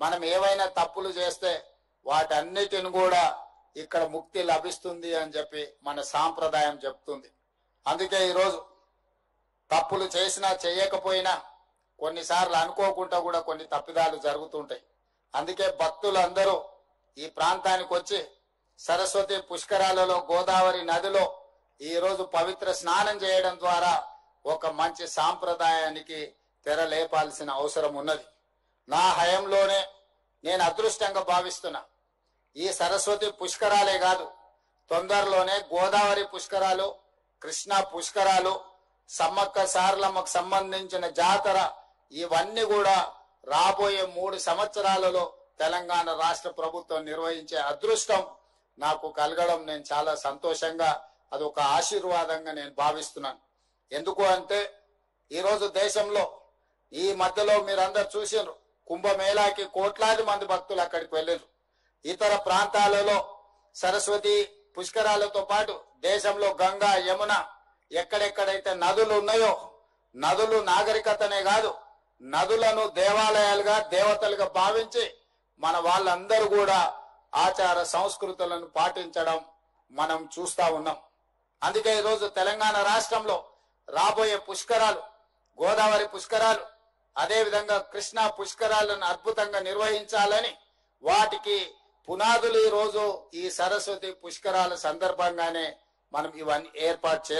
మనం ఏవైనా తప్పులు చేస్తే వాటన్నిటిని కూడా ఇక్కడ ముక్తి లభిస్తుంది అని చెప్పి మన సాంప్రదాయం చెప్తుంది. అందుకే ఈరోజు తప్పులు చేసినా చేయకపోయినా కొన్నిసార్లు అనుకోకుండా కూడా కొన్ని తప్పిదాలు జరుగుతుంటాయి. అందుకే భక్తులందరూ ఈ ప్రాంతానికి వచ్చి సరస్వతి పుష్కరాలలో గోదావరి నదిలో ఈరోజు పవిత్ర స్నానం చేయడం ద్వారా ఒక మంచి సాంప్రదాయానికి తెరలేపాల్సిన అవసరం ఉన్నది. నా హయంలోనే నేను అదృష్టంగా భావిస్తున్నా. ఈ సరస్వతి పుష్కరాలే కాదు, తొందరలోనే గోదావరి పుష్కరాలు, కృష్ణా పుష్కరాలు, సమ్మక్క సారలమ్మకు సంబంధించిన జాతర ఇవన్నీ కూడా రాబోయే 3 సంవత్సరాలలో తెలంగాణ రాష్ట్ర ప్రభుత్వం నిర్వహించే అదృష్టం నాకు కలగడం నేను చాలా సంతోషంగా, అదొక ఆశీర్వాదంగా నేను భావిస్తున్నాను. ఎందుకు అంటే ఈరోజు దేశంలో ఈ మధ్యలో మీరందరూ చూసినారు, కుంభమేళాకి కోట్లాది మంది భక్తులు అక్కడికి వెళ్ళారు. ఇతర ప్రాంతాలలో సరస్వతి పుష్కరాలతో పాటు దేశంలో గంగా, యమున ఎక్కడెక్కడైతే నదులు ఉన్నాయో, నదులు నాగరికతనే కాదు, నదులను దేవాలయాలుగా దేవతలుగా భావించి మన వాళ్ళందరూ కూడా ఆచార సంస్కృతులను పాటించడం మనం చూస్తా ఉన్నాం. అందుకే ఈరోజు తెలంగాణ రాష్ట్రంలో రాబోయే పుష్కరాలు, గోదావరి పుష్కరాలు, అదేవిధంగా కృష్ణా పుష్కరాలను అద్భుతంగా నిర్వహించాలని వాటికి పునాదులు ఈరోజు ఈ సరస్వతి పుష్కరాల సందర్భంగానే మనం ఇవన్నీ ఏర్పాటు